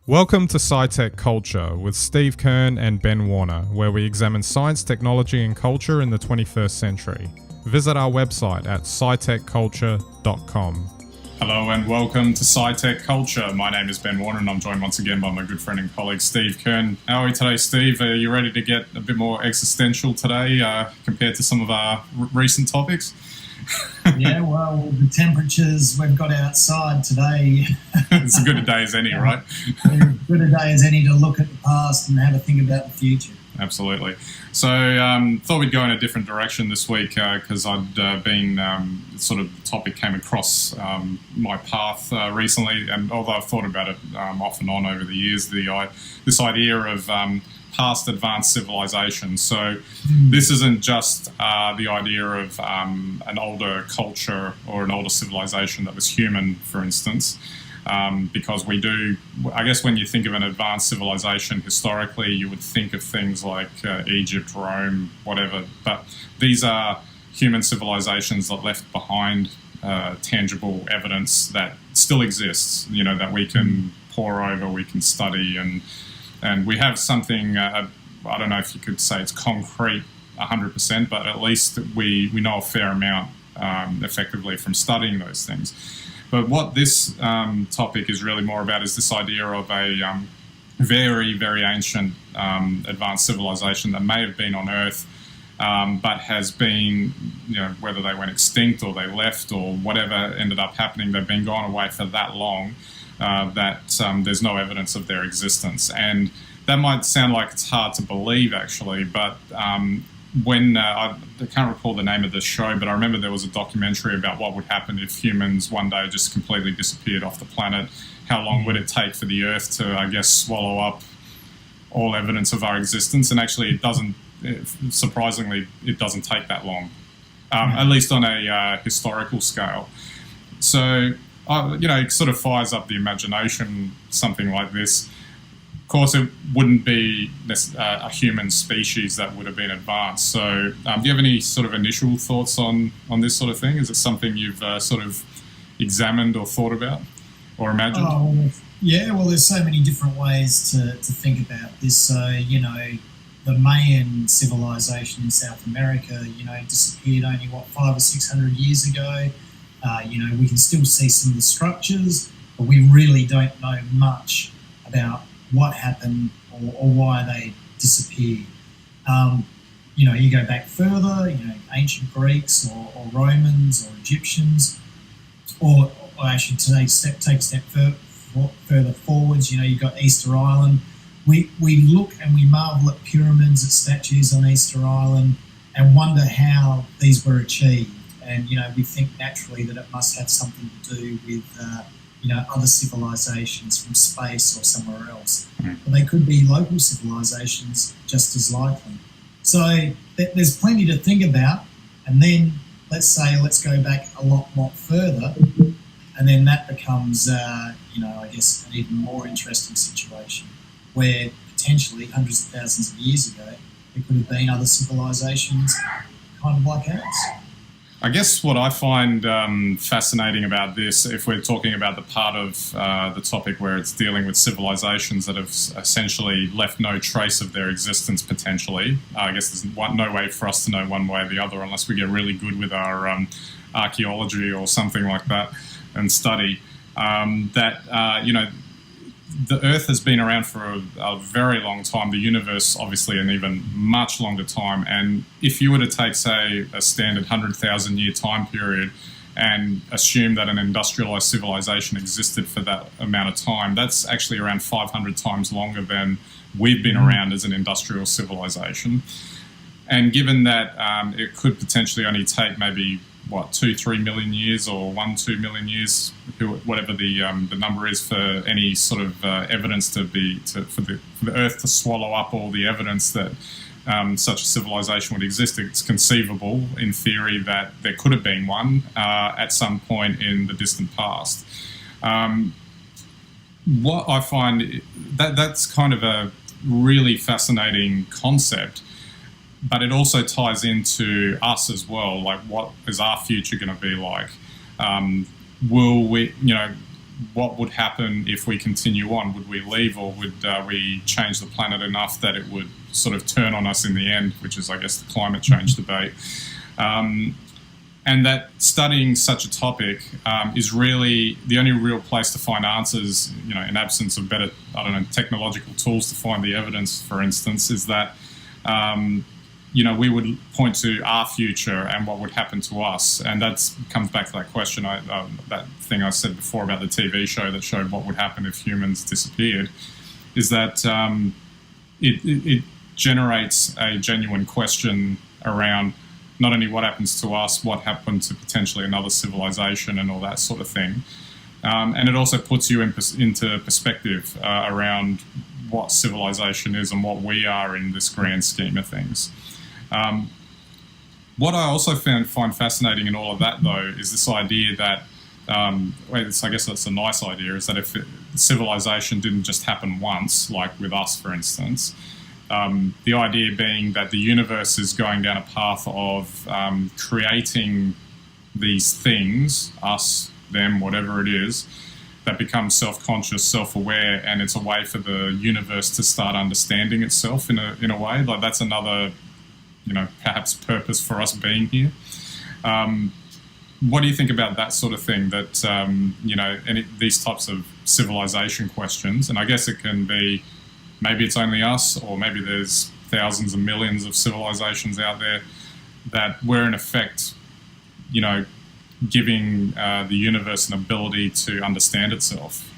Welcome to SciTech Culture with Steve Kern and Ben Warner, where we examine science, technology and culture in the 21st century. Visit our website at scitechculture.com. Hello and welcome to SciTech Culture. My name is Ben Warner and I'm joined once again by my good friend and colleague Steve Kern. How are we today, Steve? Are you ready to get a bit more existential today compared to some of our recent topics? Yeah, well, the temperatures we've got outside today. It's as good a day as any, right? As good a day as any to look at the past and have a think about the future. Absolutely. So thought we'd go in a different direction this week because I'd been the topic came across my path recently, and although I've thought about it off and on over the years, this idea of past advanced civilization. So this isn't just the idea of an older culture or an older civilization that was human, for instance. Because we do, I guess when you think of an advanced civilization historically, you would think of things like Egypt, Rome, whatever. But these are human civilizations that left behind tangible evidence that still exists, you know, that we can pore over, we can study, and we have something, I don't know if you could say it's concrete 100%, but at least we know a fair amount effectively from studying those things. But what this topic is really more about is this idea of a very, very ancient advanced civilization that may have been on Earth, but has been, you know, whether they went extinct or they left or whatever ended up happening, they've been gone away for that long that there's no evidence of their existence. And that might sound like it's hard to believe, actually, but when I can't recall the name of the show, but I remember there was a documentary about what would happen if humans one day just completely disappeared off the planet. How long would it take for the Earth to, I guess, swallow up all evidence of our existence? And actually, it doesn't. Surprisingly, it doesn't take that long, at least on a historical scale. So, you know, it sort of fires up the imagination, something like this. Of course, it wouldn't be a human species that would have been advanced. So do you have any sort of initial thoughts on this sort of thing? Is it something you've sort of examined or thought about or imagined? Oh, yeah, well, there's so many different ways to think about this. So, you know, the Mayan civilization in South America, you know, disappeared only, 500 or 600 years ago. You know, we can still see some of the structures, but we really don't know much about what happened or why they disappeared. You know, you go back further, you know, ancient Greeks or Romans or Egyptians, or actually take a step further forwards, you know, you've got Easter Island. We look and we marvel at pyramids, at statues on Easter Island, and wonder how these were achieved. And, you know, we think naturally that it must have something to do with you know, other civilizations from space or somewhere else. But they could be local civilizations just as likely. So there's plenty to think about. And then let's go back a lot further. And then that becomes, you know, I guess an even more interesting situation where potentially hundreds of thousands of years ago, there could have been other civilizations kind of like ours. I guess what I find fascinating about this, if we're talking about the part of the topic where it's dealing with civilizations that have essentially left no trace of their existence potentially, I guess there's no way for us to know one way or the other unless we get really good with our archaeology or something like that and study, you know, the Earth has been around for a very long time, the universe obviously an even much longer time, and if you were to take, say, a standard 100,000 year time period and assume that an industrialized civilization existed for that amount of time, that's actually around 500 times longer than we've been around as an industrial civilization. And given that it could potentially only take maybe 2-3 million years or 1-2 million years, whatever the number is, for any sort of evidence for the Earth to swallow up all the evidence that such a civilization would exist. It's conceivable, in theory, that there could have been one at some point in the distant past. What I find that's kind of a really fascinating concept. But it also ties into us as well. Like, what is our future going to be like? Will we, you know, what would happen if we continue on? Would we leave, or would we change the planet enough that it would sort of turn on us in the end, which is, I guess, the climate change debate. And that studying such a topic is really the only real place to find answers, in absence of better, technological tools to find the evidence, for instance, is that, we would point to our future and what would happen to us. And that comes back to that question, that thing I said before about the TV show that showed what would happen if humans disappeared, is that it generates a genuine question around not only what happens to us, what happened to potentially another civilization and all that sort of thing. And it also puts you into perspective around what civilization is and what we are in this grand scheme of things. What I also find fascinating in all of that, though, is this idea that, I guess that's a nice idea, is that if civilization didn't just happen once, like with us, for instance, the idea being that the universe is going down a path of creating these things, us, them, whatever it is, that become self-conscious, self-aware, and it's a way for the universe to start understanding itself in a way. Like, that's another, perhaps purpose for us being here. What do you think about that sort of thing, that, these types of civilization questions? And I guess it can be, maybe it's only us, or maybe there's thousands and millions of civilizations out there, that we're in effect, giving the universe an ability to understand itself.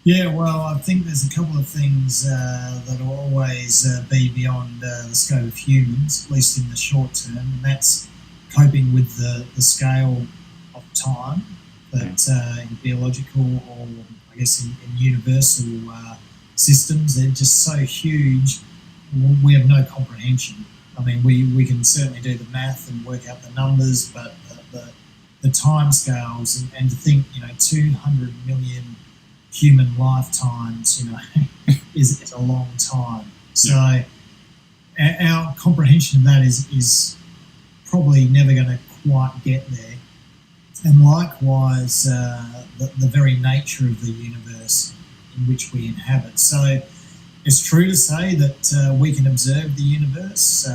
Yeah, well, I think there's a couple of things that will always be beyond the scope of humans, at least in the short term, and that's coping with the scale of time that in biological, or I guess in universal systems, they're just so huge, we have no comprehension. I mean, we can certainly do the math and work out the numbers, but the time scales, and to think, 200 million human lifetimes, is a long time. So our comprehension of that is probably never going to quite get there. And likewise, the very nature of the universe in which we inhabit. So it's true to say that we can observe the universe.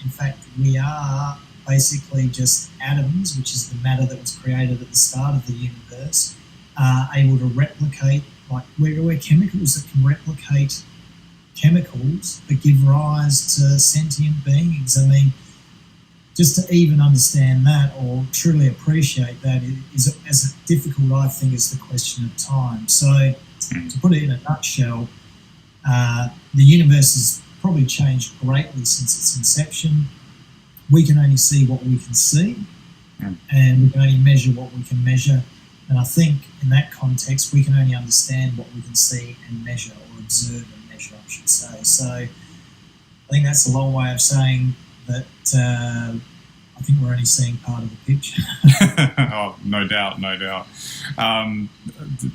In fact, we are basically just atoms, which is the matter that was created at the start of the universe, able to replicate, like we're chemicals that can replicate chemicals that give rise to sentient beings. I mean, just to even understand that or truly appreciate that is as difficult, I think, as the question of time. So to put it in a nutshell, the universe has probably changed greatly since its inception. We can only see what we can see, and we can only measure what we can measure. And I think in that context, we can only understand what we can see and measure, or observe and measure, I should say. So I think that's a long way of saying that I think we're only seeing part of the picture. Oh, no doubt.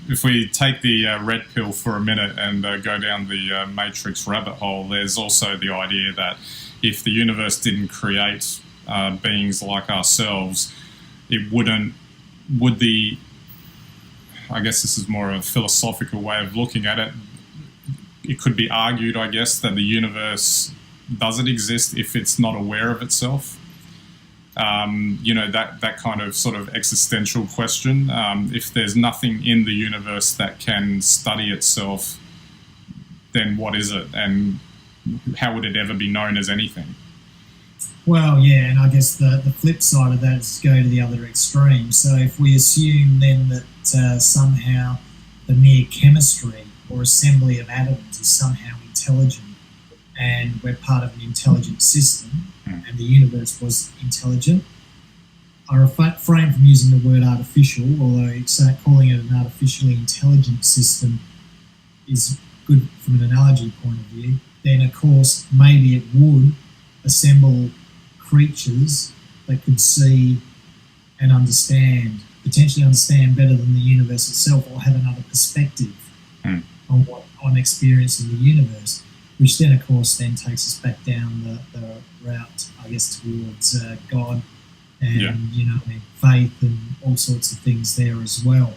If we take the red pill for a minute and go down the matrix rabbit hole, there's also the idea that if the universe didn't create beings like ourselves, I guess this is more a philosophical way of looking at it. It could be argued, I guess, that the universe doesn't exist if it's not aware of itself. That kind of sort of existential question. If there's nothing in the universe that can study itself, then what is it? And how would it ever be known as anything? Well, yeah, and I guess the flip side of that is to go to the other extreme. So if we assume then that somehow the mere chemistry or assembly of atoms is somehow intelligent, and we're part of an intelligent system, and the universe was intelligent, I refrain from using the word artificial, although calling it an artificially intelligent system is good from an analogy point of view. Then, of course, maybe it would assemble creatures that could see and understand, potentially understand better than the universe itself, or have another perspective on experience of the universe, which then, of course, then takes us back down the route, I guess, towards God and, faith and all sorts of things there as well.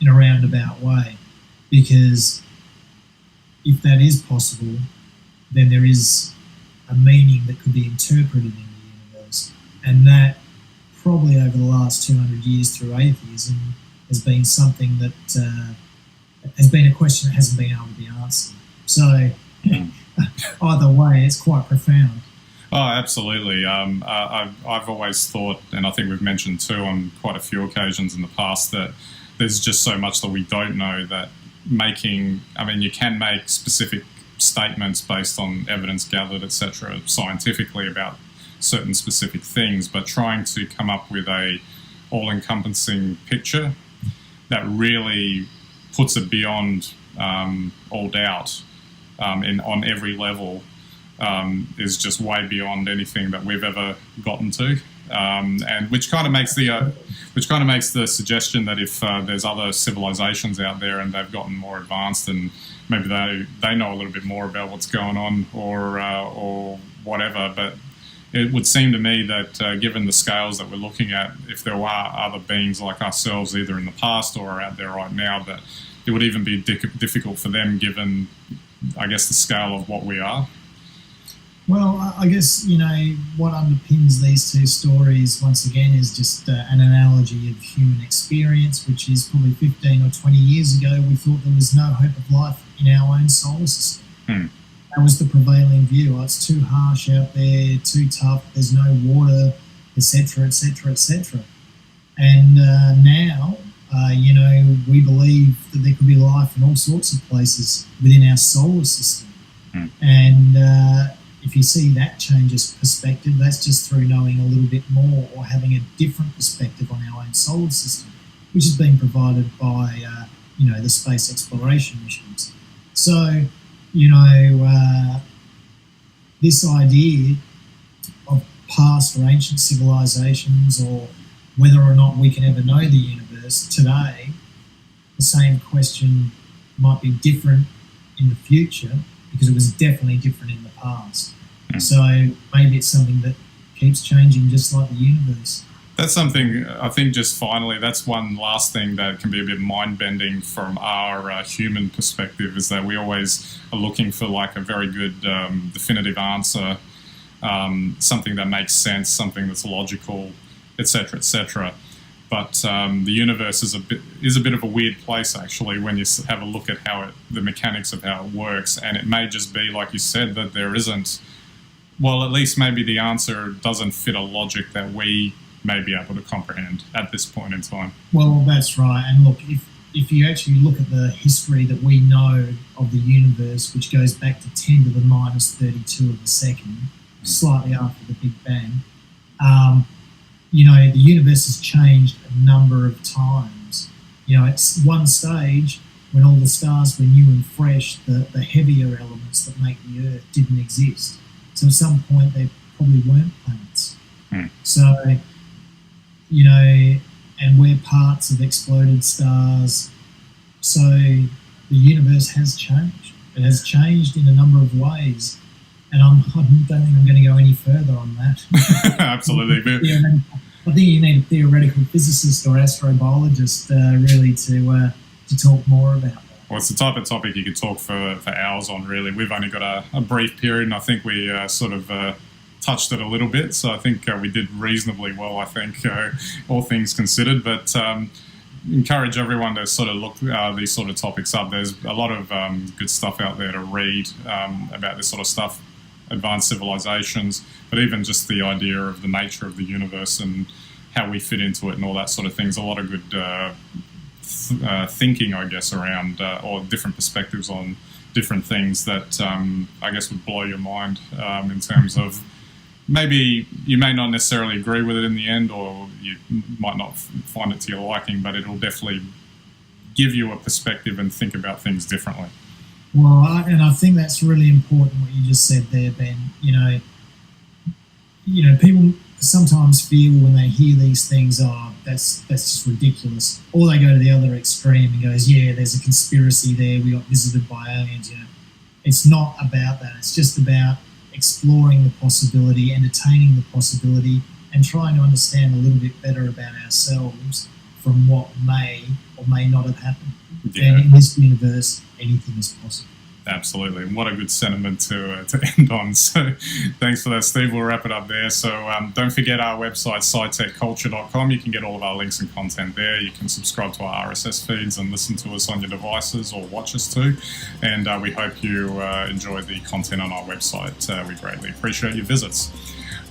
in a roundabout way, because if that is possible, then there is a meaning that could be interpreted in the universe, and that probably over the last 200 years through atheism has been something that has been a question that hasn't been able to be answered. So either way, it's quite profound. Oh, absolutely. I've always thought, and I think we've mentioned too on quite a few occasions in the past, that there's just so much that we don't know, that you can make specific statements based on evidence gathered, etc., scientifically about certain specific things, but trying to come up with a all-encompassing picture that really puts it beyond all doubt on every level is just way beyond anything that we've ever gotten to, and which kind of makes the suggestion that if there's other civilizations out there and they've gotten more advanced and maybe they know a little bit more about what's going on or whatever, but it would seem to me that given the scales that we're looking at, if there are other beings like ourselves either in the past or out there right now, that it would even be difficult for them given, I guess, the scale of what we are. Well, I guess, what underpins these two stories, once again, is just an analogy of human experience, which is probably 15 or 20 years ago, we thought there was no hope of life in our own solar system. That was the prevailing view. Oh, it's too harsh out there, too tough, there's no water, etc., etc., etc. And now, we believe that there could be life in all sorts of places within our solar system. And if you see that changes perspective, that's just through knowing a little bit more or having a different perspective on our own solar system, which has been provided by, the space exploration missions. So, this idea of past or ancient civilizations, or whether or not we can ever know the universe today, the same question might be different in the future, because it was definitely different in the past. So maybe it's something that keeps changing just like the universe. That's something, I think, just finally, that's one last thing that can be a bit mind-bending from our human perspective, is that we always are looking for like a very good definitive answer, something that makes sense, something that's logical, etc., etc. But the universe is a bit of a weird place, actually, when you have a look at the mechanics of how it works. And it may just be, like you said, that there isn't, well, at least maybe the answer doesn't fit a logic that we may be able to comprehend at this point in time. Well, that's right. And look, if you actually look at the history that we know of the universe, which goes back to 10 to the minus 32 of a second, slightly after the Big Bang, the universe has changed a number of times. At one stage, when all the stars were new and fresh, the heavier elements that make the Earth didn't exist. So at some point, there probably weren't planets. So, and we're parts of exploded stars. So the universe has changed. It has changed in a number of ways. And I don't think I'm going to go any further on that. Absolutely. I think you need a theoretical physicist or astrobiologist really to talk more about that. Well, it's the type of topic you could talk for hours on, really. We've only got a brief period, and I think we sort of touched it a little bit. So I think we did reasonably well, I think, all things considered. But encourage everyone to sort of look these sort of topics up. There's a lot of good stuff out there to read about this sort of stuff, advanced civilizations, but even just the idea of the nature of the universe and how we fit into it and all that sort of things. A lot of good thinking, I guess, around or different perspectives on different things that I guess would blow your mind in terms of maybe you may not necessarily agree with it in the end, or you might not find it to your liking, but it'll definitely give you a perspective and think about things differently. Well, and I think that's really important what you just said there, Ben. People sometimes feel when they hear these things, that's just ridiculous. Or they go to the other extreme and goes, yeah, there's a conspiracy there, we got visited by aliens. It's not about that. It's just about exploring the possibility, entertaining the possibility, and trying to understand a little bit better about ourselves from what may or may not have happened. Yeah. And in this universe, anything is possible. Absolutely. And what a good sentiment to end on. So thanks for that, Steve. We'll wrap it up there. So don't forget our website, scitechculture.com. You can get all of our links and content there. You can subscribe to our RSS feeds and listen to us on your devices or watch us too. And we hope you enjoy the content on our website. We greatly appreciate your visits.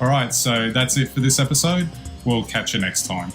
All right, so that's it for this episode. We'll catch you next time.